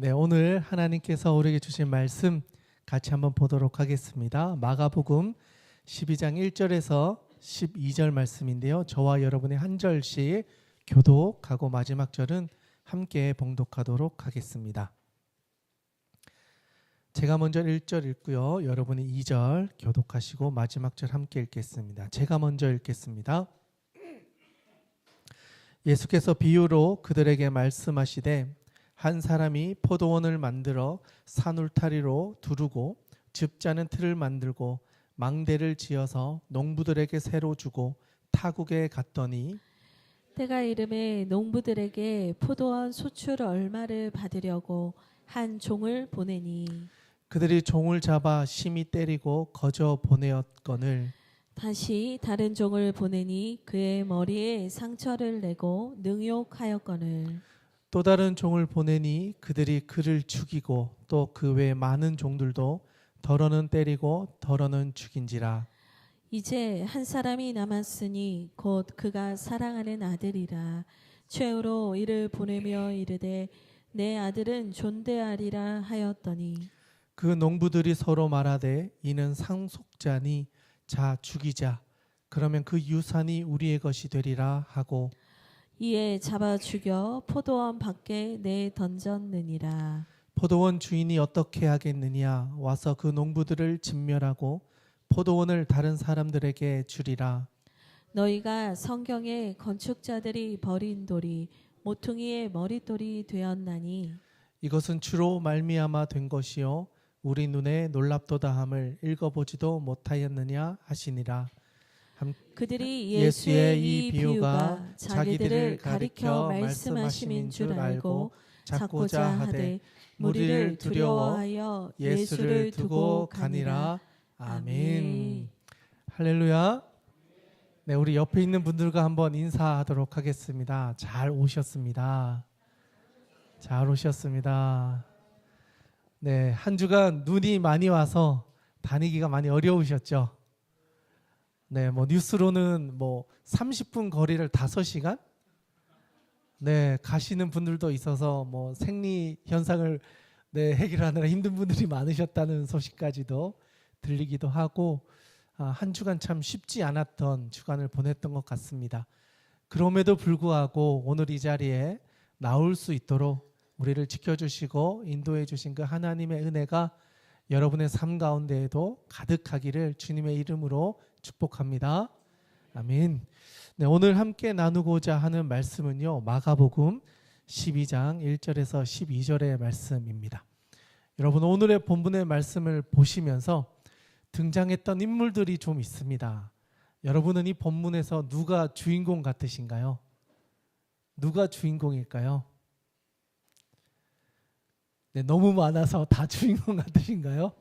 네, 오늘 하나님께서 우리에게 주신 말씀 같이 한번 보도록 하겠습니다. 마가복음 12장 1절에서 12절 말씀인데요. 저와 여러분이 한 절씩 교독하고 마지막 절은 함께 봉독하도록 하겠습니다. 제가 먼저 1절 읽고요. 여러분이 2절 교독하시고 마지막 절 함께 읽겠습니다. 제가 먼저 읽겠습니다. 예수께서 비유로 그들에게 말씀하시되 한 사람이 포도원을 만들어 산울타리로 두르고 즙자는 틀을 만들고 망대를 지어서 농부들에게 새로 주고 타국에 갔더니 때가 이름에 농부들에게 포도원 소출 얼마를 받으려고 한 종을 보내니 그들이 종을 잡아 심히 때리고 거저 보내었거늘 다시 다른 종을 보내니 그의 머리에 상처를 내고 능욕하였거늘 또 다른 종을 보내니 그들이 그를 죽이고 또 그 외 많은 종들도 더러는 때리고 더러는 죽인지라. 이제 한 사람이 남았으니 곧 그가 사랑하는 아들이라. 최후로 이를 보내며 이르되 내 아들은 존대하리라 하였더니 그 농부들이 서로 말하되 이는 상속자니 자 죽이자. 그러면 그 유산이 우리의 것이 되리라 하고 이에 잡아 죽여 포도원 밖에 내 던졌느니라. 포도원 주인이 어떻게 하겠느냐 와서 그 농부들을 진멸하고 포도원을 다른 사람들에게 주리라. 너희가 성경에 건축자들이 버린 돌이 모퉁이의 머릿돌이 되었나니 이것은 주로 말미암아 된 것이요 우리 눈에 놀랍도다함을 읽어보지도 못하였느냐 하시니라. 그들이 예수의 이 비유가 자기들을 가리켜 말씀하심인 줄 알고 찾고자 하되 무리를 두려워하여 예수를 두고 가니라. 아멘. 할렐루야. 네, 우리 옆에 있는 분들과 한번 인사하도록 하겠습니다. 잘 오셨습니다. 잘 오셨습니다. 네, 한 주간 눈이 많이 와서 다니기가 많이 어려우셨죠? 네, 뭐 뉴스로는 뭐 30분 거리를 5시간? 네, 가시는 분들도 있어서 뭐 생리 현상을 해결하느라 힘든 분들이 많으셨다는 소식까지도 들리기도 하고 한 주간 참 쉽지 않았던 주간을 보냈던 것 같습니다. 그럼에도 불구하고 오늘 이 자리에 나올 수 있도록 우리를 지켜주시고 인도해 주신 그 하나님의 은혜가 여러분의 삶 가운데에도 가득하기를 주님의 이름으로 축복합니다. 아멘. 네, 오늘 함께 나누고자 하는 말씀은요. 마가복음 12장 1절에서 12절의 말씀입니다. 여러분 오늘의 본문의 말씀을 보시면서 등장했던 인물들이 좀 있습니다. 여러분은 이 본문에서 누가 주인공 같으신가요? 누가 주인공일까요? 네, 너무 많아서 다 주인공 같으신가요?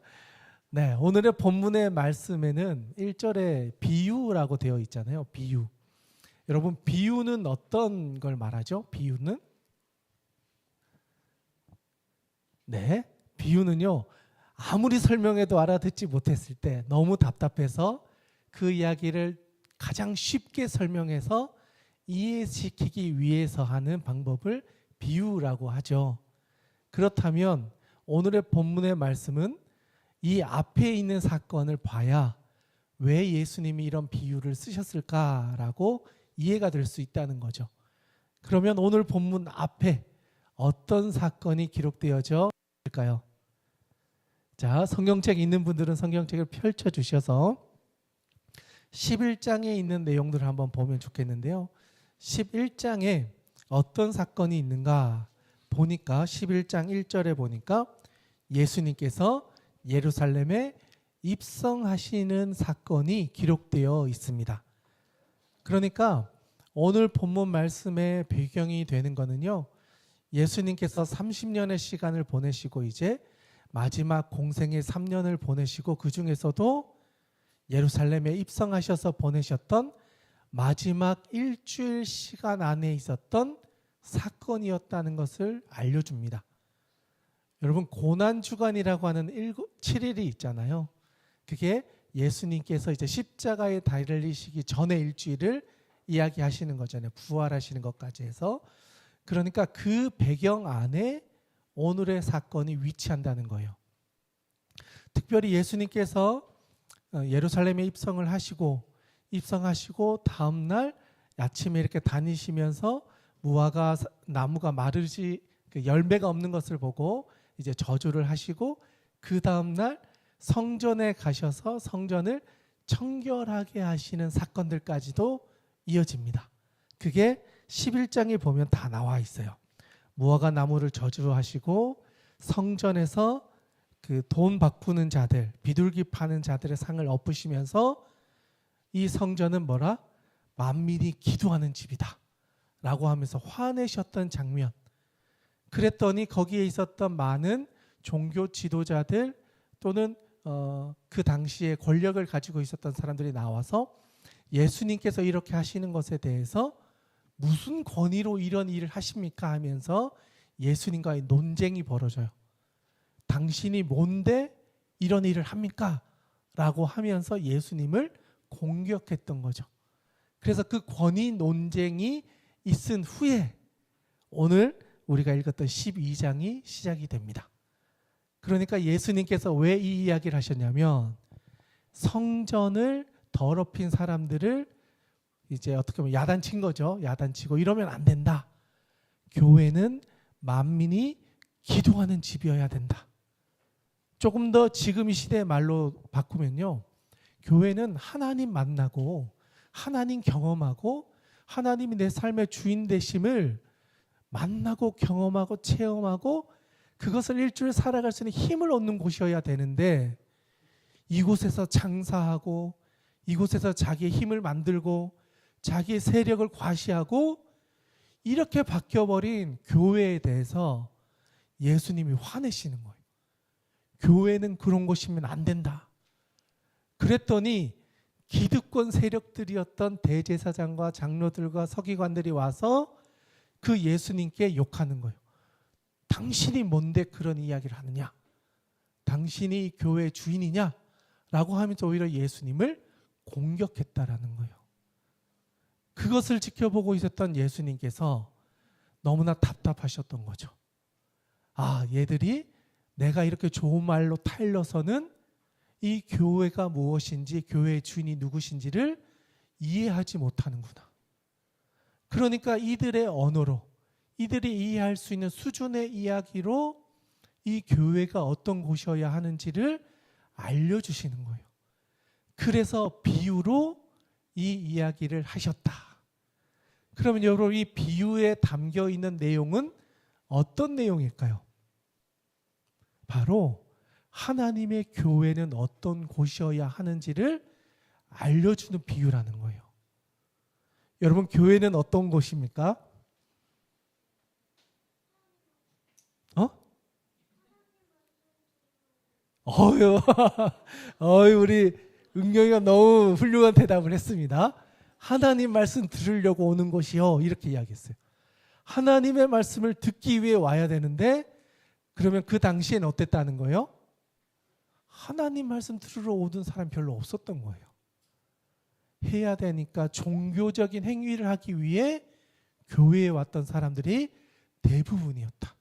네, 오늘의 본문의 말씀에는 1절에 비유라고 되어 있잖아요. 비유. 여러분 비유는 어떤 걸 말하죠? 비유는? 네, 비유는요. 아무리 설명해도 알아듣지 못했을 때 너무 답답해서 그 이야기를 가장 쉽게 설명해서 이해시키기 위해서 하는 방법을 비유라고 하죠. 그렇다면 오늘의 본문의 말씀은 이 앞에 있는 사건을 봐야 왜 예수님이 이런 비유를 쓰셨을까라고 이해가 될 수 있다는 거죠. 그러면 오늘 본문 앞에 어떤 사건이 기록되어져 있을까요? 자, 성경책 있는 분들은 성경책을 펼쳐주셔서 11장에 있는 내용들을 한번 보면 좋겠는데요. 11장에 어떤 사건이 있는가 보니까 11장 1절에 보니까 예수님께서 예루살렘에 입성하시는 사건이 기록되어 있습니다. 그러니까 오늘 본문 말씀의 배경이 되는 거는요. 예수님께서 30년의 시간을 보내시고 이제 마지막 공생의 3년을 보내시고 그 중에서도 예루살렘에 입성하셔서 보내셨던 마지막 일주일 시간 안에 있었던 사건이었다는 것을 알려줍니다. 여러분 고난주간이라고 하는 7일이 있잖아요. 그게 예수님께서 이제 십자가에 달리시기 전에 일주일을 이야기하시는 거잖아요. 부활하시는 것까지 해서. 그러니까 그 배경 안에 오늘의 사건이 위치한다는 거예요. 특별히 예수님께서 예루살렘에 입성하시고 다음날 아침에 이렇게 다니시면서 무화과 나무가 마르지 열매가 없는 것을 보고 이제 저주를 하시고 그 다음날 성전에 가셔서 성전을 청결하게 하시는 사건들까지도 이어집니다. 그게 11장에 보면 다 나와 있어요. 무화과 나무를 저주하시고 성전에서 그 돈 바꾸는 자들, 비둘기 파는 자들의 상을 엎으시면서 이 성전은 뭐라? 만민이 기도하는 집이다 라고 하면서 화내셨던 장면. 그랬더니 거기에 있었던 많은 종교 지도자들 또는 그 당시에 권력을 가지고 있었던 사람들이 나와서 예수님께서 이렇게 하시는 것에 대해서 무슨 권위로 이런 일을 하십니까 하면서 예수님과의 논쟁이 벌어져요. 당신이 뭔데 이런 일을 합니까? 라고 하면서 예수님을 공격했던 거죠. 그래서 그 권위 논쟁이 있은 후에 오늘 우리가 읽었던 12장이 시작이 됩니다. 그러니까 예수님께서 왜 이 이야기를 하셨냐면 성전을 더럽힌 사람들을 이제 어떻게 보면 야단친 거죠. 야단치고 이러면 안 된다. 교회는 만민이 기도하는 집이어야 된다. 조금 더 지금 이 시대의 말로 바꾸면요. 교회는 하나님 만나고 하나님 경험하고 하나님이 내 삶의 주인 되심을 만나고 경험하고 체험하고 그것을 일주일 살아갈 수 있는 힘을 얻는 곳이어야 되는데 이곳에서 장사하고 이곳에서 자기의 힘을 만들고 자기의 세력을 과시하고 이렇게 바뀌어버린 교회에 대해서 예수님이 화내시는 거예요. 교회는 그런 곳이면 안 된다. 그랬더니 기득권 세력들이었던 대제사장과 장로들과 서기관들이 와서 그 예수님께 욕하는 거예요. 당신이 뭔데 그런 이야기를 하느냐? 당신이 교회 주인이냐? 라고 하면서 오히려 예수님을 공격했다라는 거예요. 그것을 지켜보고 있었던 예수님께서 너무나 답답하셨던 거죠. 아, 얘들이 내가 이렇게 좋은 말로 타일러서는 이 교회가 무엇인지 교회의 주인이 누구신지를 이해하지 못하는구나. 그러니까 이들의 언어로 이들이 이해할 수 있는 수준의 이야기로 이 교회가 어떤 곳이어야 하는지를 알려주시는 거예요. 그래서 비유로 이 이야기를 하셨다. 그러면 여러분 이 비유에 담겨 있는 내용은 어떤 내용일까요? 바로 하나님의 교회는 어떤 곳이어야 하는지를 알려주는 비유라는 거예요. 여러분 교회는 어떤 곳입니까? 우리 은경이가 너무 훌륭한 대답을 했습니다. 하나님 말씀 들으려고 오는 곳이요. 이렇게 이야기했어요. 하나님의 말씀을 듣기 위해 와야 되는데 그러면 그 당시엔 어땠다는 거예요? 하나님 말씀 들으러 오던 사람 별로 없었던 거예요. 해야 되니까 종교적인 행위를 하기 위해 교회에 왔던 사람들이 대부분이었다.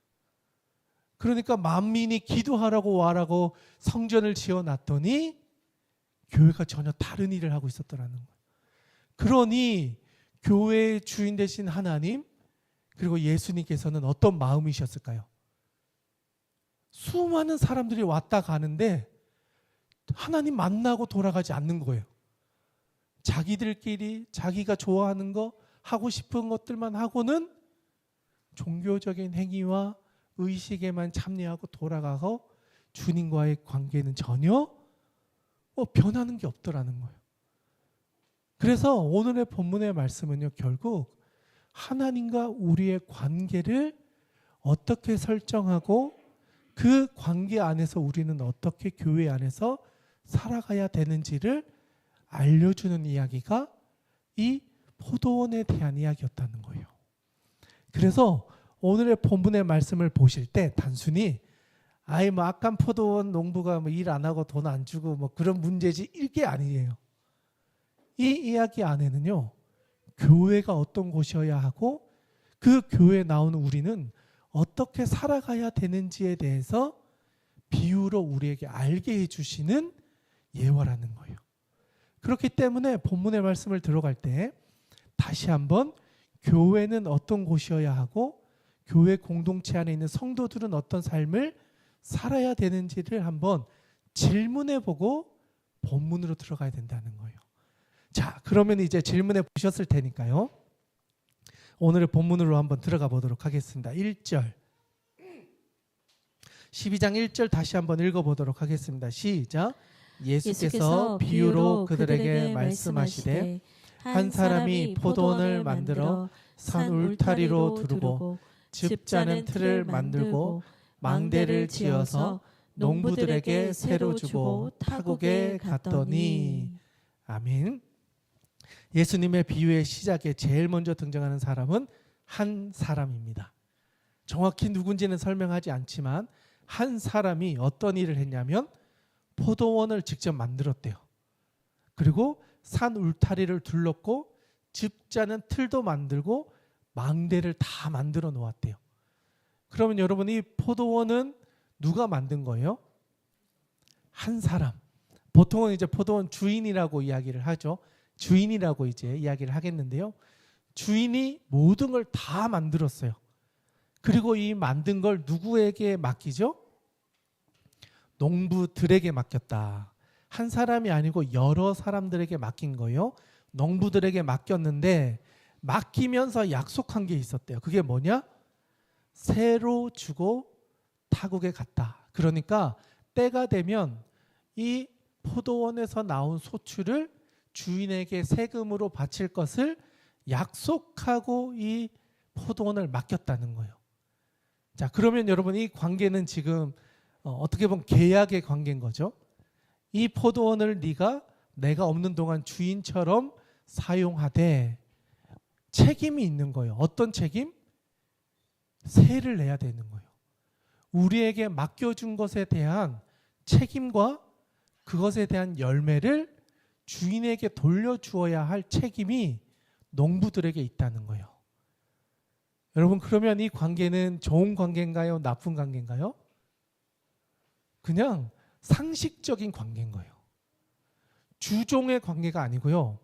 그러니까 만민이 기도하라고 와라고 성전을 지어놨더니 교회가 전혀 다른 일을 하고 있었더라는 거예요. 그러니 교회의 주인 되신 하나님 그리고 예수님께서는 어떤 마음이셨을까요? 수많은 사람들이 왔다 가는데 하나님 만나고 돌아가지 않는 거예요. 자기들끼리 자기가 좋아하는 거 하고 싶은 것들만 하고는 종교적인 행위와 의식에만 참여하고 돌아가고 주님과의 관계는 전혀 변하는 게 없더라는 거예요. 그래서 오늘의 본문의 말씀은요, 결국 하나님과 우리의 관계를 어떻게 설정하고 그 관계 안에서 우리는 어떻게 교회 안에서 살아가야 되는지를 알려주는 이야기가 이 포도원에 대한 이야기였다는 거예요. 그래서 오늘의 본문의 말씀을 보실 때 단순히 악한 포도원 농부가 일 안 하고 돈 안 주고 그런 문제지 이게 아니에요. 이 이야기 안에는요, 교회가 어떤 곳이어야 하고 그 교회에 나오는 우리는 어떻게 살아가야 되는지에 대해서 비유로 우리에게 알게 해주시는 예화라는 거예요. 그렇기 때문에 본문의 말씀을 들어갈 때 다시 한번 교회는 어떤 곳이어야 하고 교회 공동체 안에 있는 성도들은 어떤 삶을 살아야 되는지를 한번 질문해 보고 본문으로 들어가야 된다는 거예요. 자, 그러면 이제 질문해 보셨을 테니까요. 오늘의 본문으로 한번 들어가 보도록 하겠습니다. 1절 12장 1절 다시 한번 읽어보도록 하겠습니다. 시작. 예수께서 비유로 그들에게 말씀하시되 한 사람이 포도원을 만들어 산 울타리로 두르고 집 짜는 틀을 만들고 망대를 지어서 농부들에게 새로 주고 타국에 갔더니. 아멘. 예수님의 비유의 시작에 제일 먼저 등장하는 사람은 한 사람입니다. 정확히 누군지는 설명하지 않지만 한 사람이 어떤 일을 했냐면 포도원을 직접 만들었대요. 그리고 산 울타리를 둘렀고 집 짜는 틀도 만들고 망대를 다 만들어 놓았대요. 그러면 여러분, 이 포도원은 누가 만든 거예요? 한 사람. 보통은 이제 포도원 주인이라고 이야기를 하죠. 주인이라고 이제 이야기를 하겠는데요. 주인이 모든 걸 다 만들었어요. 그리고 이 만든 걸 누구에게 맡기죠? 농부들에게 맡겼다. 한 사람이 아니고 여러 사람들에게 맡긴 거예요. 농부들에게 맡겼는데 맡기면서 약속한 게 있었대요. 그게 뭐냐? 새로 주고 타국에 갔다. 그러니까 때가 되면 이 포도원에서 나온 소출을 주인에게 세금으로 바칠 것을 약속하고 이 포도원을 맡겼다는 거예요. 자, 그러면 여러분, 이 관계는 지금 어떻게 보면 계약의 관계인 거죠. 이 포도원을 내가 없는 동안 주인처럼 사용하되 책임이 있는 거예요. 어떤 책임? 세를 내야 되는 거예요. 우리에게 맡겨준 것에 대한 책임과 그것에 대한 열매를 주인에게 돌려주어야 할 책임이 농부들에게 있다는 거예요. 여러분, 그러면 이 관계는 좋은 관계인가요? 나쁜 관계인가요? 그냥 상식적인 관계인 거예요. 주종의 관계가 아니고요.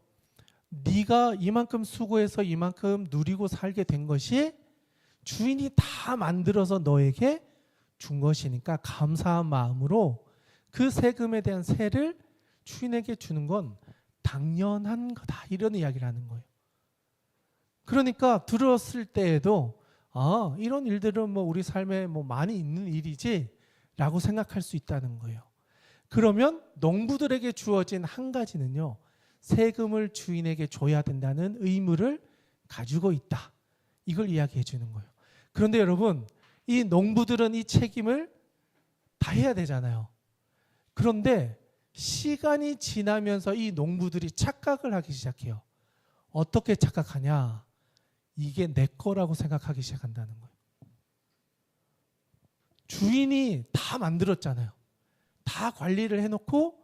네가 이만큼 수고해서 이만큼 누리고 살게 된 것이 주인이 다 만들어서 너에게 준 것이니까 감사한 마음으로 그 세금에 대한 세를 주인에게 주는 건 당연한 거다, 이런 이야기를 하는 거예요. 그러니까 들었을 때에도 이런 일들은 뭐 우리 삶에 뭐 많이 있는 일이지 라고 생각할 수 있다는 거예요. 그러면 농부들에게 주어진 한 가지는요, 세금을 주인에게 줘야 된다는 의무를 가지고 있다, 이걸 이야기해 주는 거예요. 그런데 여러분, 이 농부들은 이 책임을 다 해야 되잖아요. 그런데 시간이 지나면서 이 농부들이 착각을 하기 시작해요. 어떻게 착각하냐? 이게 내 거라고 생각하기 시작한다는 거예요. 주인이 다 만들었잖아요. 다 관리를 해놓고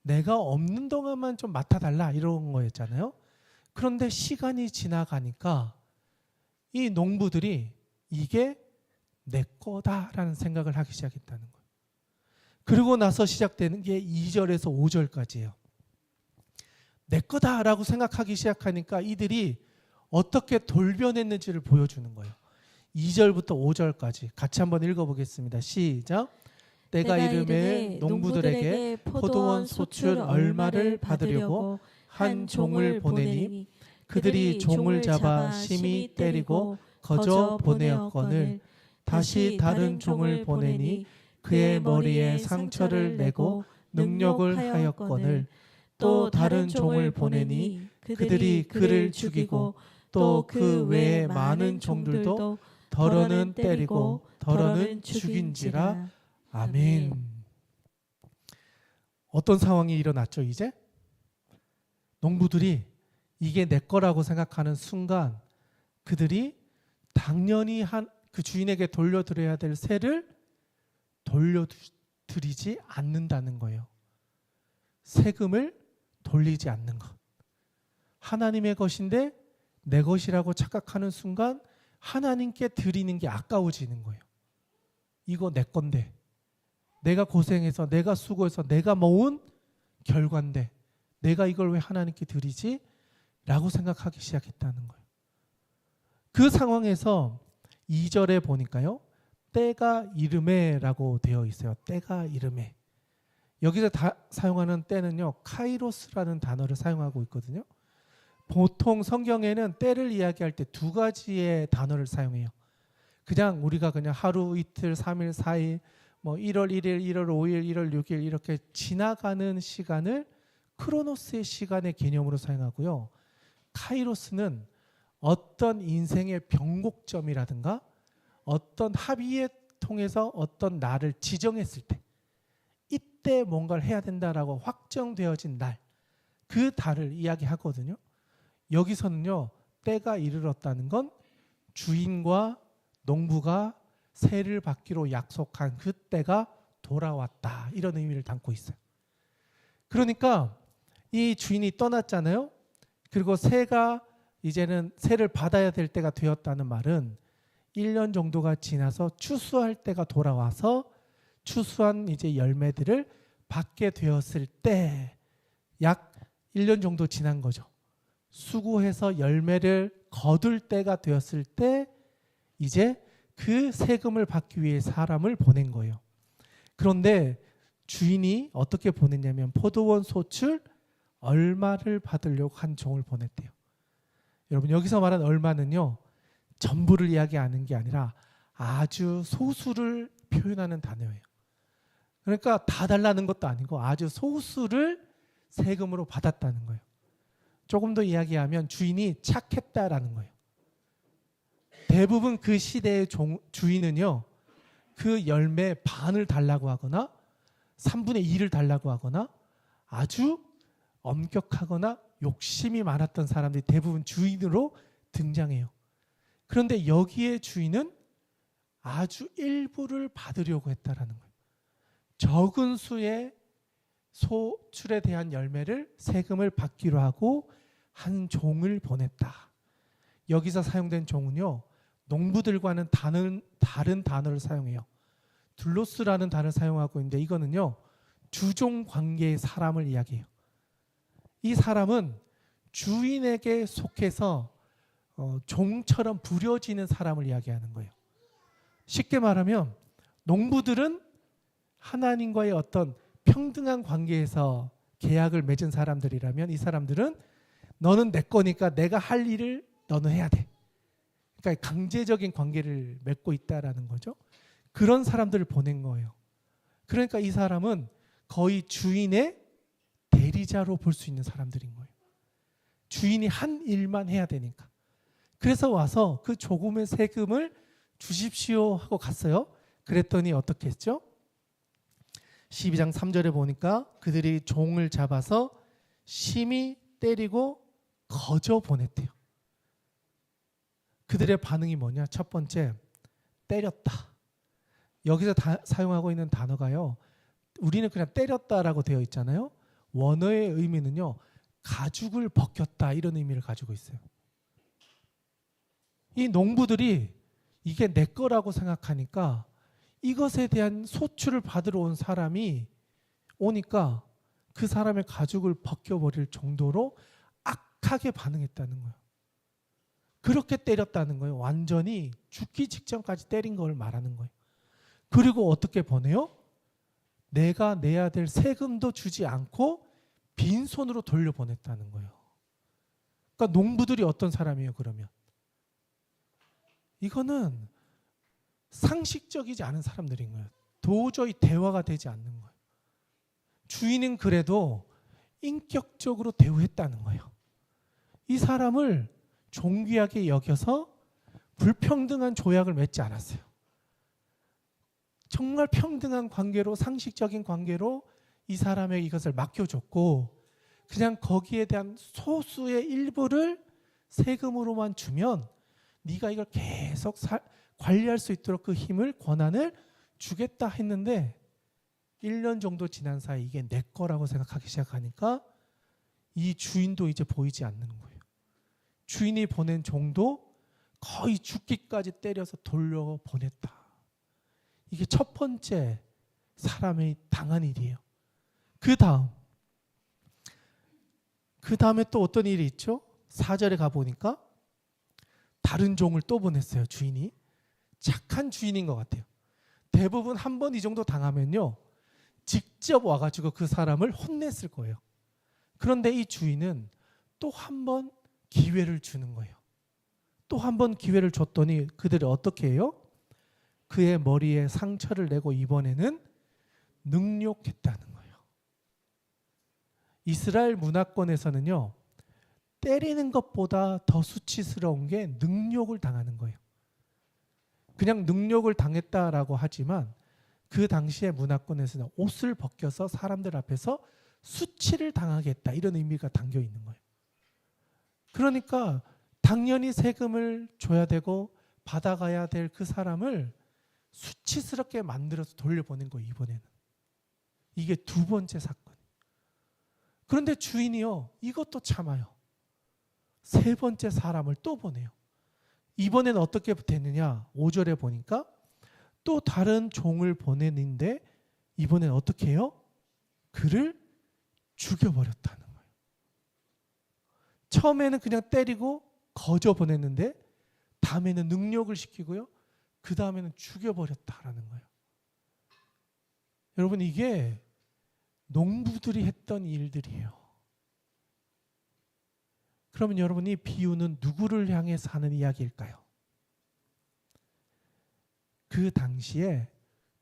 내가 없는 동안만 좀 맡아달라, 이런 거였잖아요. 그런데 시간이 지나가니까 이 농부들이 이게 내 거다라는 생각을 하기 시작했다는 거예요. 그리고 나서 시작되는 게 2절에서 5절까지예요. 내 거다라고 생각하기 시작하니까 이들이 어떻게 돌변했는지를 보여주는 거예요. 2절부터 5절까지 같이 한번 읽어보겠습니다. 시작. 때가 이르매 농부들에게 포도원 소출 얼마를 받으려고 한 종을 보내니 그들이 종을 잡아 심히 때리고 거저 보내었거늘 다시 다른 종을 보내니 그의 머리에 상처를 내고 능욕을 하였거늘 또 다른 종을 보내니 그들이 그를 죽이고 또 그 외에 많은 종들도 더러는 때리고 더러는 죽인지라. 아멘. 어떤 상황이 일어났죠? 이제 농부들이 이게 내 거라고 생각하는 순간 그들이 당연히 그 주인에게 돌려드려야 될 세를 돌려드리지 않는다는 거예요. 세금을 돌리지 않는 것. 하나님의 것인데 내 것이라고 착각하는 순간 하나님께 드리는 게 아까워지는 거예요. 이거 내 건데, 내가 고생해서, 내가 수고해서, 내가 모은 결과인데 내가 이걸 왜 하나님께 드리지? 라고 생각하기 시작했다는 거예요. 그 상황에서 2절에 보니까요, 때가 이르매 라고 되어 있어요. 때가 이르매. 여기서 사용하는 때는요, 카이로스라는 단어를 사용하고 있거든요. 보통 성경에는 때를 이야기할 때 두 가지의 단어를 사용해요. 그냥 우리가 그냥 하루, 이틀, 3일, 4일, 뭐 1월 1일, 1월 5일, 1월 6일 이렇게 지나가는 시간을 크로노스의 시간의 개념으로 사용하고요. 카이로스는 어떤 인생의 변곡점이라든가 어떤 합의에 통해서 어떤 날을 지정했을 때, 이때 뭔가를 해야 된다라고 확정되어진 날, 그 달을 이야기하거든요. 여기서는요, 때가 이르렀다는 건 주인과 농부가 세를 받기로 약속한 그 때가 돌아왔다, 이런 의미를 담고 있어요. 그러니까 이 주인이 떠났잖아요. 그리고 새가 이제는 세를 받아야 될 때가 되었다는 말은 1년 정도가 지나서 추수할 때가 돌아와서 추수한 이제 열매들을 받게 되었을 때, 약 1년 정도 지난 거죠. 수고해서 열매를 거둘 때가 되었을 때 이제 그 세금을 받기 위해 사람을 보낸 거예요. 그런데 주인이 어떻게 보냈냐면 포도원 소출 얼마를 받으려고 한 종을 보냈대요. 여러분, 여기서 말한 얼마는요, 전부를 이야기하는 게 아니라 아주 소수를 표현하는 단어예요. 그러니까 다 달라는 것도 아니고 아주 소수를 세금으로 받았다는 거예요. 조금 더 이야기하면 주인이 착했다라는 거예요. 대부분 그 시대의 주인은요, 그 열매 반을 달라고 하거나 3분의 1을 달라고 하거나 아주 엄격하거나 욕심이 많았던 사람들이 대부분 주인으로 등장해요. 그런데 여기에 주인은 아주 일부를 받으려고 했다라는 거예요. 적은 수의 소출에 대한 열매를 세금을 받기로 하고 한 종을 보냈다. 여기서 사용된 종은요, 농부들과는 다른 단어를 사용해요. 둘로스라는 단어를 사용하고 있는데 이거는요, 주종 관계의 사람을 이야기해요. 이 사람은 주인에게 속해서 종처럼 부려지는 사람을 이야기하는 거예요. 쉽게 말하면 농부들은 하나님과의 어떤 평등한 관계에서 계약을 맺은 사람들이라면 이 사람들은 너는 내 거니까 내가 할 일을 너는 해야 돼. 그러니까 강제적인 관계를 맺고 있다라는 거죠. 그런 사람들을 보낸 거예요. 그러니까 이 사람은 거의 주인의 대리자로 볼 수 있는 사람들인 거예요. 주인이 한 일만 해야 되니까. 그래서 와서 그 조금의 세금을 주십시오 하고 갔어요. 그랬더니 어떻게 했죠? 12장 3절에 보니까 그들이 종을 잡아서 심히 때리고 거저 보냈대요. 그들의 반응이 뭐냐? 첫 번째, 때렸다. 여기서 사용하고 있는 단어가요, 우리는 그냥 때렸다라고 되어 있잖아요. 원어의 의미는요, 가죽을 벗겼다, 이런 의미를 가지고 있어요. 이 농부들이 이게 내 거라고 생각하니까 이것에 대한 소출을 받으러 온 사람이 오니까 그 사람의 가죽을 벗겨버릴 정도로 악하게 반응했다는 거예요. 그렇게 때렸다는 거예요. 완전히 죽기 직전까지 때린 걸 말하는 거예요. 그리고 어떻게 보내요? 내가 내야 될 세금도 주지 않고 빈손으로 돌려보냈다는 거예요. 그러니까 농부들이 어떤 사람이에요, 그러면? 이거는 상식적이지 않은 사람들인 거예요. 도저히 대화가 되지 않는 거예요. 주인은 그래도 인격적으로 대우했다는 거예요. 이 사람을 존귀하게 여겨서 불평등한 조약을 맺지 않았어요. 정말 평등한 관계로, 상식적인 관계로 이 사람에게 이것을 맡겨줬고, 그냥 거기에 대한 소수의 일부를 세금으로만 주면 네가 이걸 계속 관리할 수 있도록 그 힘을, 권한을 주겠다 했는데 1년 정도 지난 사이 이게 내 거라고 생각하기 시작하니까 이 주인도 이제 보이지 않는 거예요. 주인이 보낸 종도 거의 죽기까지 때려서 돌려보냈다. 이게 첫 번째 사람이 당한 일이에요. 그 다음에 또 어떤 일이 있죠? 4절에 가보니까 다른 종을 또 보냈어요. 주인이. 착한 주인인 것 같아요. 대부분 한 번 이 정도 당하면요, 직접 와가지고 그 사람을 혼냈을 거예요. 그런데 이 주인은 또 한 번 기회를 주는 거예요. 또 한 번 기회를 줬더니 그들이 어떻게 해요? 그의 머리에 상처를 내고 이번에는 능욕했다는 거예요. 이스라엘 문화권에서는요, 때리는 것보다 더 수치스러운 게 능욕을 당하는 거예요. 그냥 능욕을 당했다라고 하지만 그 당시의 문화권에서는 옷을 벗겨서 사람들 앞에서 수치를 당하겠다, 이런 의미가 담겨 있는 거예요. 그러니까 당연히 세금을 줘야 되고 받아가야 될 그 사람을 수치스럽게 만들어서 돌려보낸 거예요. 이번에는 이게 두 번째 사건. 그런데 주인이요, 이것도 참아요. 세 번째 사람을 또 보내요. 이번에는 어떻게 됐느냐? 5절에 보니까 또 다른 종을 보내는데 이번엔 어떻게 해요? 그를 죽여버렸다는 거예요. 처음에는 그냥 때리고 거저 보냈는데 다음에는 능욕을 시키고요, 그 다음에는 죽여버렸다라는 거예요. 여러분, 이게 농부들이 했던 일들이에요. 그러면 여러분, 이 비유는 누구를 향해서 하는 이야기일까요? 그 당시에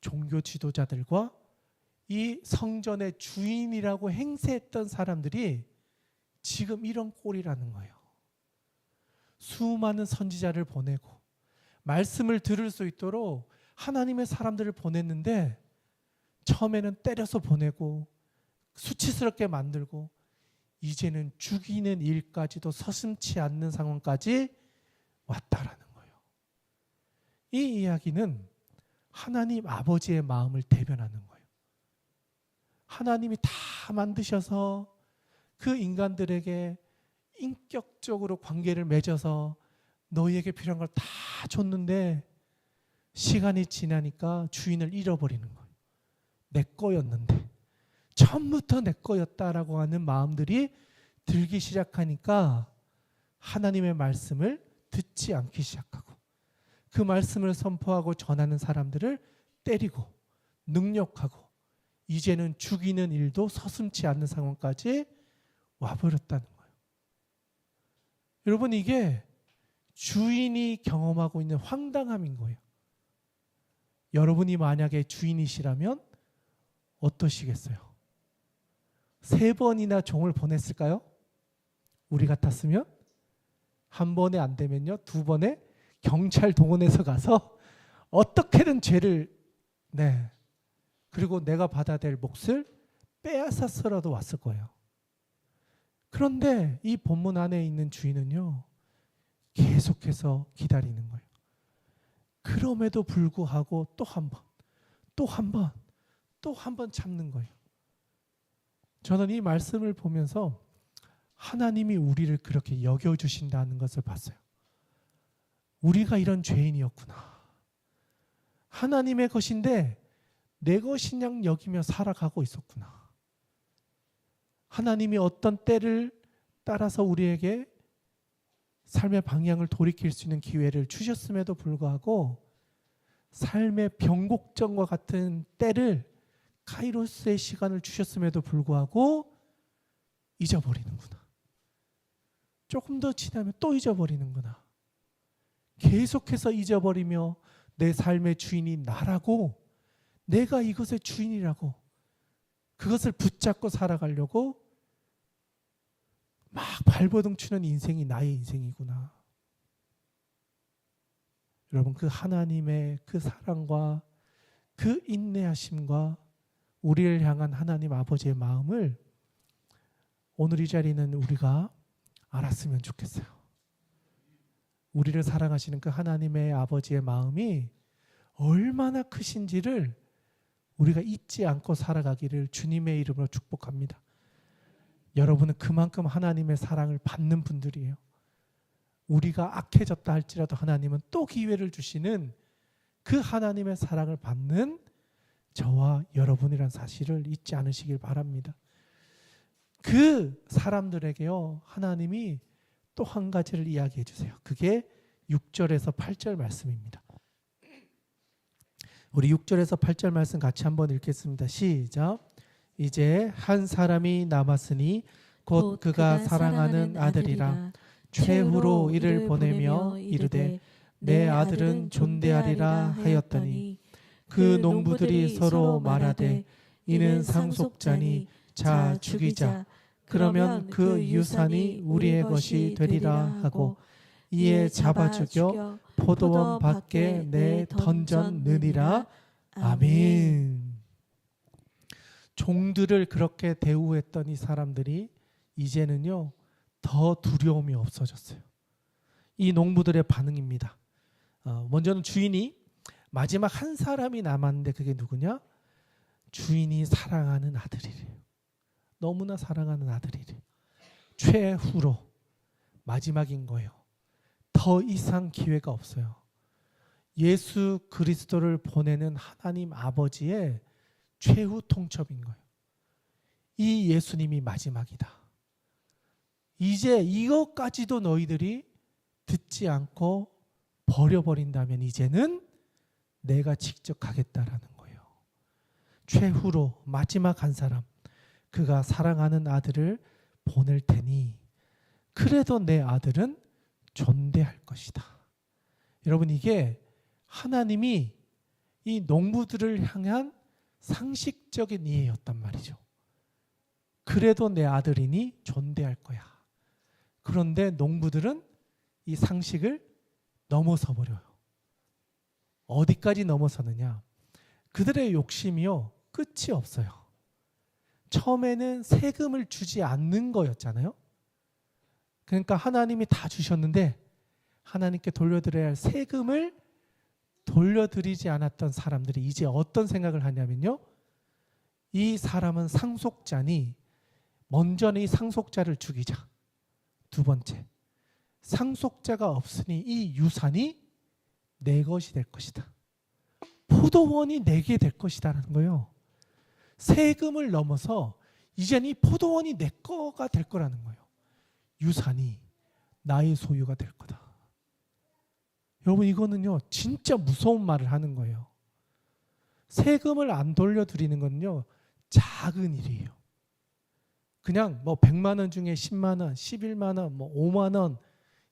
종교 지도자들과 이 성전의 주인이라고 행세했던 사람들이 지금 이런 꼴이라는 거예요. 수많은 선지자를 보내고 말씀을 들을 수 있도록 하나님의 사람들을 보냈는데 처음에는 때려서 보내고 수치스럽게 만들고 이제는 죽이는 일까지도 서슴지 않는 상황까지 왔다라는 거예요. 이 이야기는 하나님 아버지의 마음을 대변하는 거예요. 하나님이 다 만드셔서 그 인간들에게 인격적으로 관계를 맺어서 너희에게 필요한 걸 다 줬는데 시간이 지나니까 주인을 잃어버리는 거예요. 내 거였는데, 처음부터 내 거였다라고 하는 마음들이 들기 시작하니까 하나님의 말씀을 듣지 않기 시작하고 그 말씀을 선포하고 전하는 사람들을 때리고 능욕하고 이제는 죽이는 일도 서슴지 않는 상황까지 와버렸다는 거예요. 여러분, 이게 주인이 경험하고 있는 황당함인 거예요. 여러분이 만약에 주인이시라면 어떠시겠어요? 3번이나 종을 보냈을까요? 우리 같았으면 한 번에 안 되면요, 2번에 경찰 동원해서 가서 어떻게든 죄를 그리고 내가 받아야 될 몫을 빼앗아서라도 왔을 거예요. 그런데 이 본문 안에 있는 주인은요, 계속해서 기다리는 거예요. 그럼에도 불구하고 또 한 번 참는 거예요. 저는 이 말씀을 보면서 하나님이 우리를 그렇게 여겨주신다는 것을 봤어요. 우리가 이런 죄인이었구나. 하나님의 것인데 내 것인 양 여기며 살아가고 있었구나. 하나님이 어떤 때를 따라서 우리에게 삶의 방향을 돌이킬 수 있는 기회를 주셨음에도 불구하고 삶의 변곡점과 같은 때를, 카이로스의 시간을 주셨음에도 불구하고 잊어버리는구나. 조금 더 지나면 또 잊어버리는구나. 계속해서 잊어버리며 내 삶의 주인이 나라고, 내가 이것의 주인이라고 그것을 붙잡고 살아가려고 막 발버둥 치는 인생이 나의 인생이구나. 여러분, 그 하나님의 그 사랑과 그 인내하심과 우리를 향한 하나님 아버지의 마음을 오늘 이 자리는 우리가 알았으면 좋겠어요. 우리를 사랑하시는 그 하나님의 아버지의 마음이 얼마나 크신지를 우리가 잊지 않고 살아가기를 주님의 이름으로 축복합니다. 여러분은 그만큼 하나님의 사랑을 받는 분들이에요. 우리가 악해졌다 할지라도 하나님은 또 기회를 주시는 그 하나님의 사랑을 받는 저와 여러분이란 사실을 잊지 않으시길 바랍니다. 그 사람들에게요, 하나님이 또 한 가지를 이야기해 주세요. 그게 6절에서 8절 말씀입니다. 우리 6절에서 8절 말씀 같이 한번 읽겠습니다. 시작. 이제 한 사람이 남았으니 곧 그가 사랑하는 아들이라. 최후로 이를 보내며 이르되 내 아들은 존대하리라 하였더니 그 농부들이 서로 말하되 이는 상속자니 자 죽이자. 그러면 그 유산이 우리의 것이 되리라 하고 이에 잡아 죽여 포도원 밖에 내 던졌느니라. 아멘. 종들을 그렇게 대우했던 이 사람들이 이제는요 더 두려움이 없어졌어요. 이 농부들의 반응입니다. 먼저는 주인이 마지막 한 사람이 남았는데 그게 누구냐? 주인이 사랑하는 아들이래요. 너무나 사랑하는 아들이래요. 최후로 마지막인 거예요. 더 이상 기회가 없어요. 예수 그리스도를 보내는 하나님 아버지의 최후 통첩인 거예요. 이 예수님이 마지막이다. 이제 이것까지도 너희들이 듣지 않고 버려버린다면 이제는 내가 직접 가겠다라는 거예요. 최후로 마지막 한 사람, 그가 사랑하는 아들을 보낼 테니 그래도 내 아들은 존대할 것이다. 여러분, 이게 하나님이 이 농부들을 향한 상식적인 이해였단 말이죠. 그래도 내 아들이니 존대할 거야. 그런데 농부들은 이 상식을 넘어서 버려요. 어디까지 넘어서느냐? 그들의 욕심이요 끝이 없어요. 처음에는 세금을 주지 않는 거였잖아요. 그러니까 하나님이 다 주셨는데 하나님께 돌려드려야 할 세금을 돌려드리지 않았던 사람들이 이제 어떤 생각을 하냐면요, 이 사람은 상속자니 먼저는 이 상속자를 죽이자. 두 번째, 상속자가 없으니 이 유산이 내 것이 될 것이다. 포도원이 내게 될 것이다라는 거예요. 세금을 넘어서 이제는 이 포도원이 내 거가 될 거라는 거예요. 유산이 나의 소유가 될 거다. 여러분, 이거는요 진짜 무서운 말을 하는 거예요. 세금을 안 돌려드리는 건요 작은 일이에요. 그냥 뭐 100만 원 중에 10만 원, 11만 원, 뭐 5만 원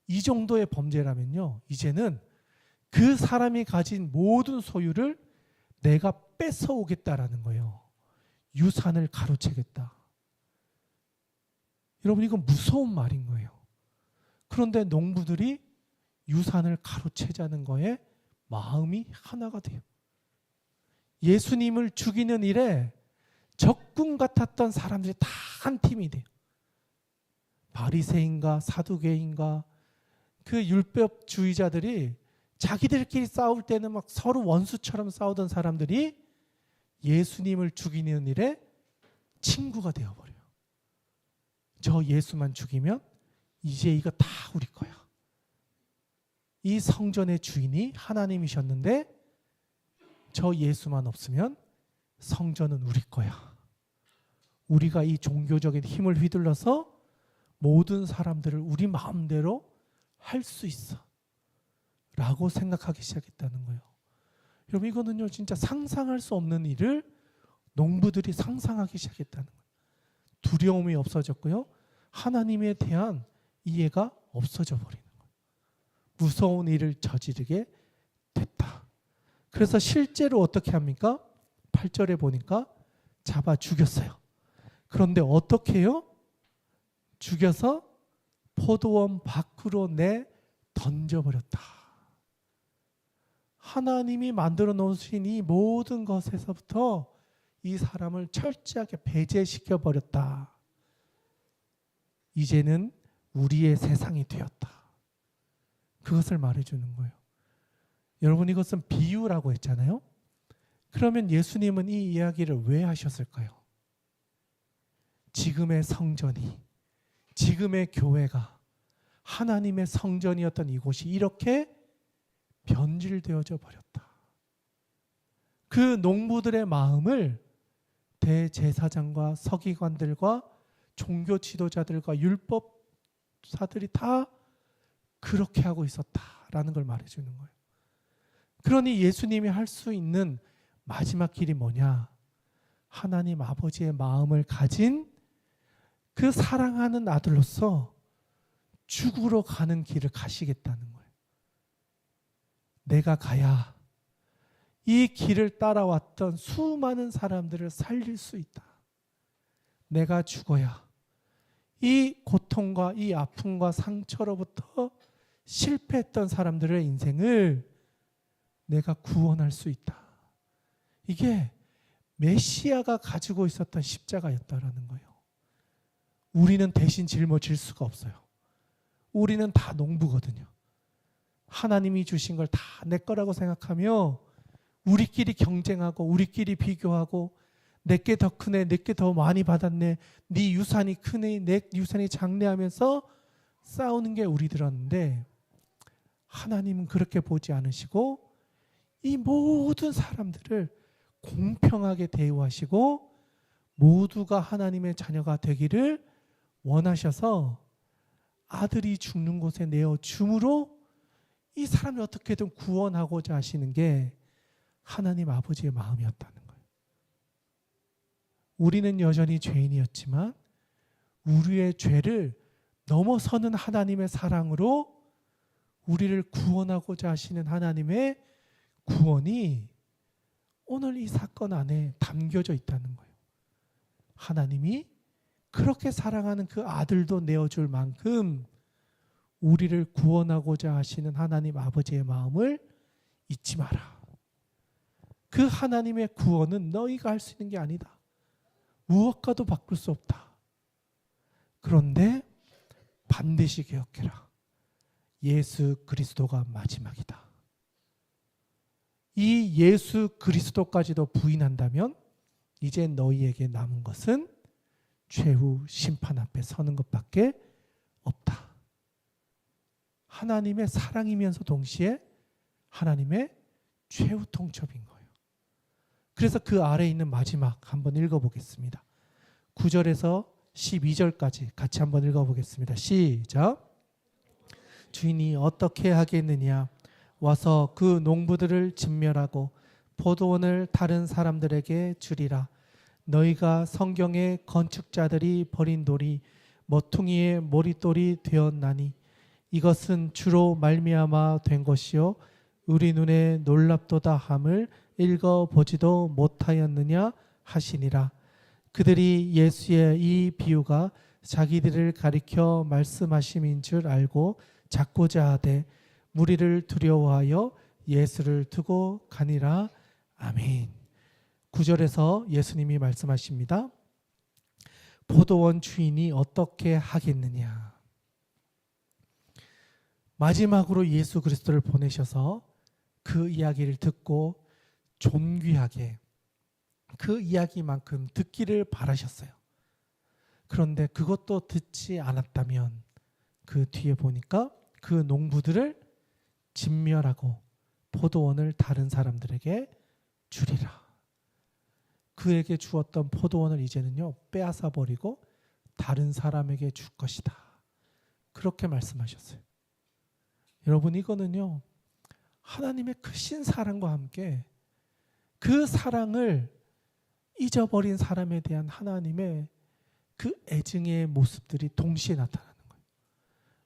이 정도의 범죄라면요, 이제는 그 사람이 가진 모든 소유를 내가 뺏어오겠다라는 거예요. 유산을 가로채겠다. 여러분, 이건 무서운 말인 거예요. 그런데 농부들이 유산을 가로채자는 거에 마음이 하나가 돼요. 예수님을 죽이는 일에 적군 같았던 사람들이 다 한 팀이 돼요. 바리새인과 사두개인과 그 율법주의자들이 자기들끼리 싸울 때는 막 서로 원수처럼 싸우던 사람들이 예수님을 죽이는 일에 친구가 되어버려요. 저 예수만 죽이면 이제 이거 다 우리 거야. 이 성전의 주인이 하나님이셨는데 저 예수만 없으면 성전은 우리 거야. 우리가 이 종교적인 힘을 휘둘러서 모든 사람들을 우리 마음대로 할 수 있어 라고 생각하기 시작했다는 거예요. 여러분, 이거는요 진짜 상상할 수 없는 일을 농부들이 상상하기 시작했다는 거예요. 두려움이 없어졌고요, 하나님에 대한 이해가 없어져 버리는 거예요. 무서운 일을 저지르게 됐다. 그래서 실제로 어떻게 합니까? 8절에 보니까 잡아 죽였어요. 그런데 어떻게 해요? 죽여서 포도원 밖으로 내 던져버렸다. 하나님이 만들어 놓으신 이 모든 것에서부터 이 사람을 철저하게 배제시켜 버렸다. 이제는 우리의 세상이 되었다. 그것을 말해주는 거예요. 여러분, 이것은 비유라고 했잖아요. 그러면 예수님은 이 이야기를 왜 하셨을까요? 지금의 성전이, 지금의 교회가 하나님의 성전이었던 이곳이 이렇게 변질되어져 버렸다. 그 농부들의 마음을 대제사장과 서기관들과 종교 지도자들과 율법사들이 다 그렇게 하고 있었다라는 걸 말해주는 거예요. 그러니 예수님이 할 수 있는 마지막 길이 뭐냐? 하나님 아버지의 마음을 가진 그 사랑하는 아들로서 죽으러 가는 길을 가시겠다는 거예요. 내가 가야 이 길을 따라왔던 수많은 사람들을 살릴 수 있다. 내가 죽어야 이 고통과 이 아픔과 상처로부터 실패했던 사람들의 인생을 내가 구원할 수 있다. 이게 메시아가 가지고 있었던 십자가였다라는 거예요. 우리는 대신 짊어질 수가 없어요. 우리는 다 농부거든요. 하나님이 주신 걸 다 내 거라고 생각하며 우리끼리 경쟁하고 우리끼리 비교하고 내게 더 크네, 내게 더 많이 받았네, 네 유산이 크네, 내 유산이 작네 하면서 싸우는 게 우리들었는데 하나님은 그렇게 보지 않으시고 이 모든 사람들을 공평하게 대우하시고 모두가 하나님의 자녀가 되기를 원하셔서 아들이 죽는 곳에 내어 줌으로 이 사람을 어떻게든 구원하고자 하시는 게 하나님 아버지의 마음이었다는 거예요. 우리는 여전히 죄인이었지만 우리의 죄를 넘어서는 하나님의 사랑으로 우리를 구원하고자 하시는 하나님의 구원이 오늘 이 사건 안에 담겨져 있다는 거예요. 하나님이 그렇게 사랑하는 그 아들도 내어줄 만큼 우리를 구원하고자 하시는 하나님 아버지의 마음을 잊지 마라. 그 하나님의 구원은 너희가 할 수 있는 게 아니다. 무엇과도 바꿀 수 없다. 그런데 반드시 기억해라. 예수 그리스도가 마지막이다. 이 예수 그리스도까지도 부인한다면 이제 너희에게 남은 것은 최후 심판 앞에 서는 것밖에 없다. 하나님의 사랑이면서 동시에 하나님의 최후 통첩인 거예요. 그래서 그 아래에 있는 마지막 한번 읽어보겠습니다. 9절에서 12절까지 같이 한번 읽어보겠습니다. 시작. 주인이 어떻게 하겠느냐? 와서 그 농부들을 진멸하고 포도원을 다른 사람들에게 주리라. 너희가 성경의 건축자들이 버린 돌이 모퉁이의 머릿돌이 되었나니 이것은 주로 말미암아 된 것이요 우리 눈에 놀랍도다 함을 읽어보지도 못하였느냐 하시니라. 그들이 예수의 이 비유가 자기들을 가리켜 말씀하심인 줄 알고 잡고자 하되 무리를 두려워하여 예수를 두고 가니라. 아멘. 9절에서 예수님이 말씀하십니다. 포도원 주인이 어떻게 하겠느냐. 마지막으로 예수 그리스도를 보내셔서 그 이야기를 듣고 존귀하게 그 이야기만큼 듣기를 바라셨어요. 그런데 그것도 듣지 않았다면 그 뒤에 보니까 그 농부들을 진멸하고 포도원을 다른 사람들에게 주리라. 그에게 주었던 포도원을 이제는요 빼앗아 버리고 다른 사람에게 줄 것이다. 그렇게 말씀하셨어요. 여러분, 이거는요 하나님의 크신 사랑과 함께 그 사랑을 잊어버린 사람에 대한 하나님의 그 애증의 모습들이 동시에 나타나는 거예요.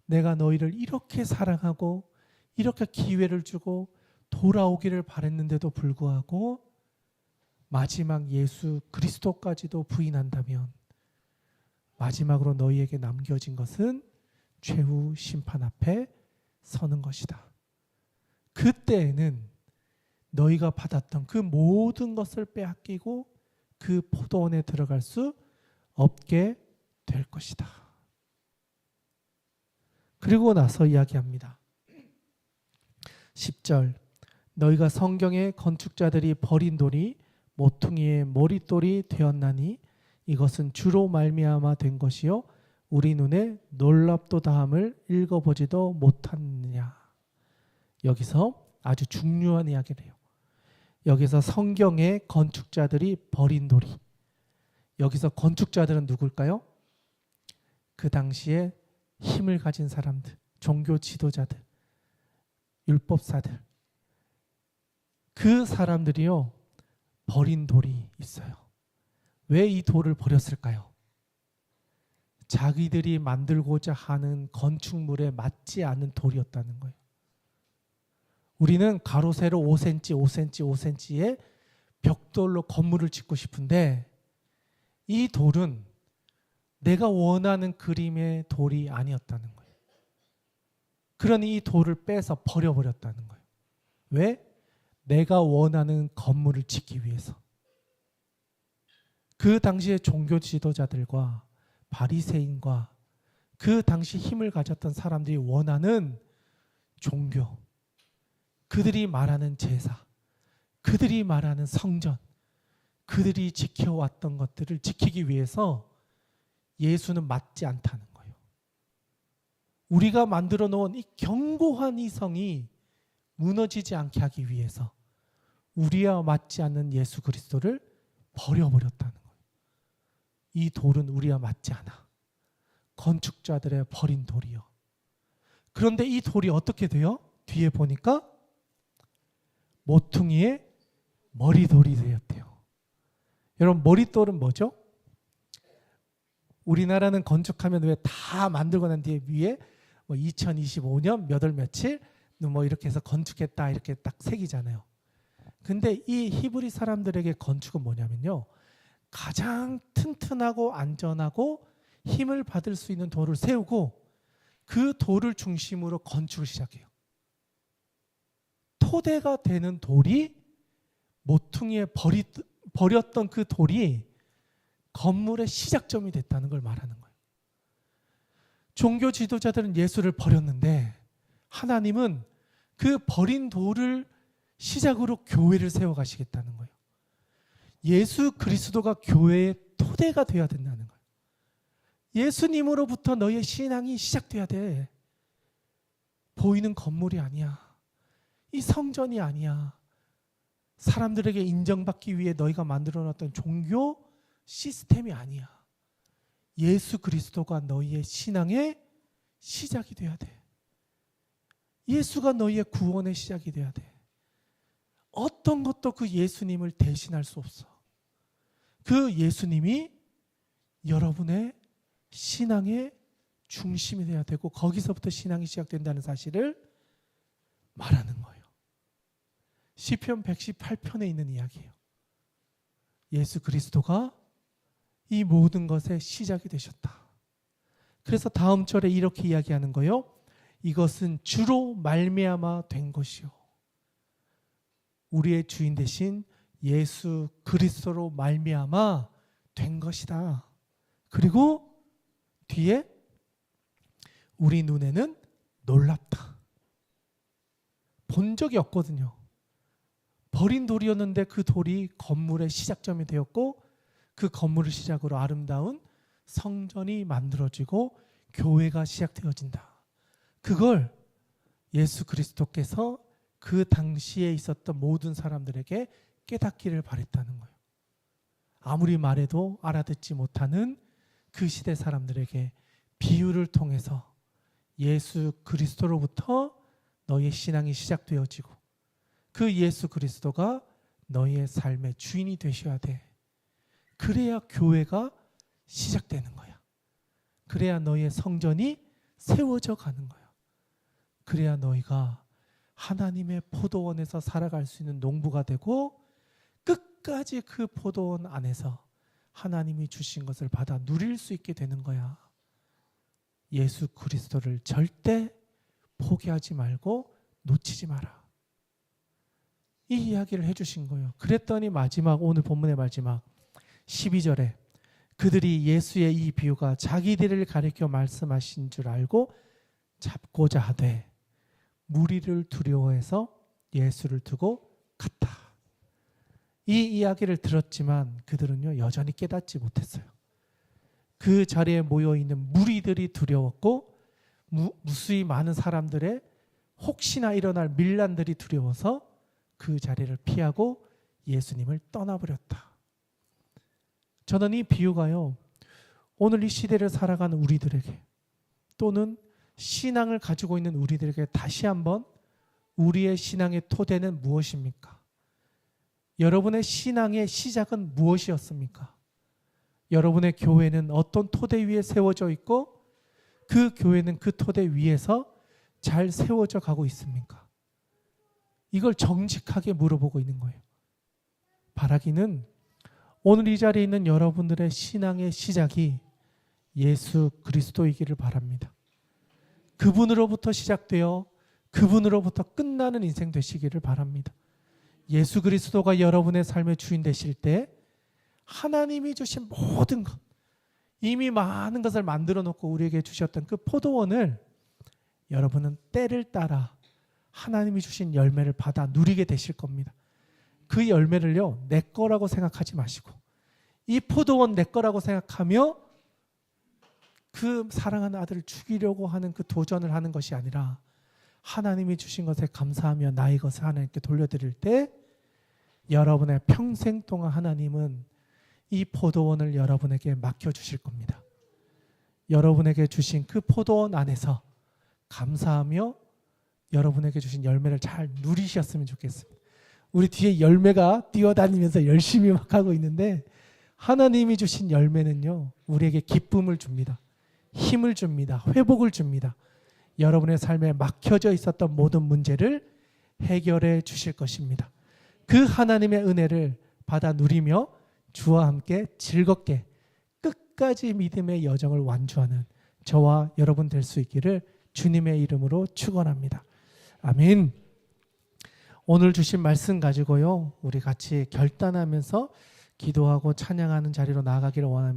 내가 너희를 이렇게 사랑하고 이렇게 기회를 주고 돌아오기를 바랬는데도 불구하고 마지막 예수 그리스도까지도 부인한다면 마지막으로 너희에게 남겨진 것은 최후 심판 앞에 서는 것이다. 그때에는 너희가 받았던 그 모든 것을 빼앗기고 그 포도원에 들어갈 수 없게 될 것이다. 그리고 나서 이야기합니다. 10절. 너희가 성경의 건축자들이 버린 돌이 모퉁이의 머릿돌이 되었나니 이것은 주로 말미암아 된 것이요 우리 눈에 놀랍도다함을 읽어보지도 못하느냐. 여기서 아주 중요한 이야기를 해요. 여기서 성경의 건축자들이 버린 돌이. 여기서 건축자들은 누굴까요? 그 당시에 힘을 가진 사람들, 종교 지도자들, 율법사들. 그 사람들이요, 버린 돌이 있어요. 왜 이 돌을 버렸을까요? 자기들이 만들고자 하는 건축물에 맞지 않는 돌이었다는 거예요. 우리는 가로 세로 5cm, 5cm, 5cm의 벽돌로 건물을 짓고 싶은데 이 돌은 내가 원하는 그림의 돌이 아니었다는 거예요. 그러니 이 돌을 빼서 버려버렸다는 거예요. 왜? 내가 원하는 건물을 짓기 위해서. 그 당시의 종교 지도자들과 바리새인과 그 당시 힘을 가졌던 사람들이 원하는 종교, 그들이 말하는 제사, 그들이 말하는 성전, 그들이 지켜왔던 것들을 지키기 위해서 예수는 맞지 않다는 거예요. 우리가 만들어 놓은 이 견고한 이 성이 무너지지 않게 하기 위해서 우리와 맞지 않는 예수 그리스도를 버려버렸다는 거예요. 이 돌은 우리와 맞지 않아. 건축자들의 버린 돌이요. 그런데 이 돌이 어떻게 돼요? 뒤에 보니까 모퉁이의 머리돌이 되었대요. 여러분, 머리돌은 뭐죠? 우리나라는 건축하면 왜 다 만들고 난 뒤에 위에 2025년 몇 월 며칠 이렇게 해서 건축했다 이렇게 딱 새기잖아요. 근데 이 히브리 사람들에게 건축은 뭐냐면요, 가장 튼튼하고 안전하고 힘을 받을 수 있는 돌을 세우고 그 돌을 중심으로 건축을 시작해요. 토대가 되는 돌이, 모퉁이에 버렸던 그 돌이 건물의 시작점이 됐다는 걸 말하는 거예요. 종교 지도자들은 예수를 버렸는데 하나님은 그 버린 돌을 시작으로 교회를 세워가시겠다는 거예요. 예수 그리스도가 교회의 토대가 되어야 된다는 거예요. 예수님으로부터 너의 신앙이 시작돼야 돼. 보이는 건물이 아니야. 이 성전이 아니야. 사람들에게 인정받기 위해 너희가 만들어놨던 종교 시스템이 아니야. 예수 그리스도가 너희의 신앙의 시작이 돼야 돼. 예수가 너희의 구원의 시작이 돼야 돼. 어떤 것도 그 예수님을 대신할 수 없어. 그 예수님이 여러분의 신앙의 중심이 돼야 되고 거기서부터 신앙이 시작된다는 사실을 말하는 거예요. 시편 118편에 있는 이야기예요. 예수 그리스도가 이 모든 것의 시작이 되셨다. 그래서 다음 절에 이렇게 이야기하는 거예요. 이것은 주로 말미암아 된 것이요. 우리의 주인 되신 예수 그리스도로 말미암아 된 것이다. 그리고 뒤에 우리 눈에는 놀랍다. 본 적이 없거든요. 버린 돌이었는데 그 돌이 건물의 시작점이 되었고 그 건물을 시작으로 아름다운 성전이 만들어지고 교회가 시작되어진다. 그걸 예수 그리스도께서 그 당시에 있었던 모든 사람들에게 깨닫기를 바랬다는 거예요. 아무리 말해도 알아듣지 못하는 그 시대 사람들에게 비유를 통해서 예수 그리스도로부터 너희의 신앙이 시작되어지고 그 예수 그리스도가 너희의 삶의 주인이 되셔야 돼. 그래야 교회가 시작되는 거야. 그래야 너희의 성전이 세워져 가는 거야. 그래야 너희가 하나님의 포도원에서 살아갈 수 있는 농부가 되고 끝까지 그 포도원 안에서 하나님이 주신 것을 받아 누릴 수 있게 되는 거야. 예수 그리스도를 절대 포기하지 말고 놓치지 마라. 이 이야기를 해주신 거예요. 그랬더니 마지막, 오늘 본문의 마지막 12절에 그들이 예수의 이 비유가 자기들을 가리켜 말씀하신 줄 알고 잡고자 하되 무리를 두려워해서 예수를 두고 갔다. 이 이야기를 들었지만 그들은요 여전히 깨닫지 못했어요. 그 자리에 모여있는 무리들이 두려웠고 무수히 많은 사람들의 혹시나 일어날 밀란들이 두려워서 그 자리를 피하고 예수님을 떠나버렸다. 저는 이 비유가요, 오늘 이 시대를 살아가는 우리들에게 또는 신앙을 가지고 있는 우리들에게 다시 한번 우리의 신앙의 토대는 무엇입니까? 여러분의 신앙의 시작은 무엇이었습니까? 여러분의 교회는 어떤 토대 위에 세워져 있고 그 교회는 그 토대 위에서 잘 세워져 가고 있습니까? 이걸 정직하게 물어보고 있는 거예요. 바라기는 오늘 이 자리에 있는 여러분들의 신앙의 시작이 예수 그리스도이기를 바랍니다. 그분으로부터 시작되어 그분으로부터 끝나는 인생 되시기를 바랍니다. 예수 그리스도가 여러분의 삶의 주인 되실 때 하나님이 주신 모든 것, 이미 많은 것을 만들어 놓고 우리에게 주셨던 그 포도원을 여러분은 때를 따라 하나님이 주신 열매를 받아 누리게 되실 겁니다. 그 열매를요, 내 거라고 생각하지 마시고 이 포도원 내 거라고 생각하며 그 사랑하는 아들을 죽이려고 하는 그 도전을 하는 것이 아니라 하나님이 주신 것에 감사하며 나의 것을 하나님께 돌려드릴 때 여러분의 평생 동안 하나님은 이 포도원을 여러분에게 맡겨주실 겁니다. 여러분에게 주신 그 포도원 안에서 감사하며 여러분에게 주신 열매를 잘 누리셨으면 좋겠습니다. 우리 뒤에 열매가 뛰어다니면서 열심히 막 하고 있는데 하나님이 주신 열매는요, 우리에게 기쁨을 줍니다. 힘을 줍니다. 회복을 줍니다. 여러분의 삶에 막혀져 있었던 모든 문제를 해결해 주실 것입니다. 그 하나님의 은혜를 받아 누리며 주와 함께 즐겁게 끝까지 믿음의 여정을 완주하는 저와 여러분 될 수 있기를 주님의 이름으로 축원합니다. 아멘. 오늘 주신 말씀 가지고요, 우리 같이 결단하면서 기도하고 찬양하는 자리로 나아가기를 원합니다.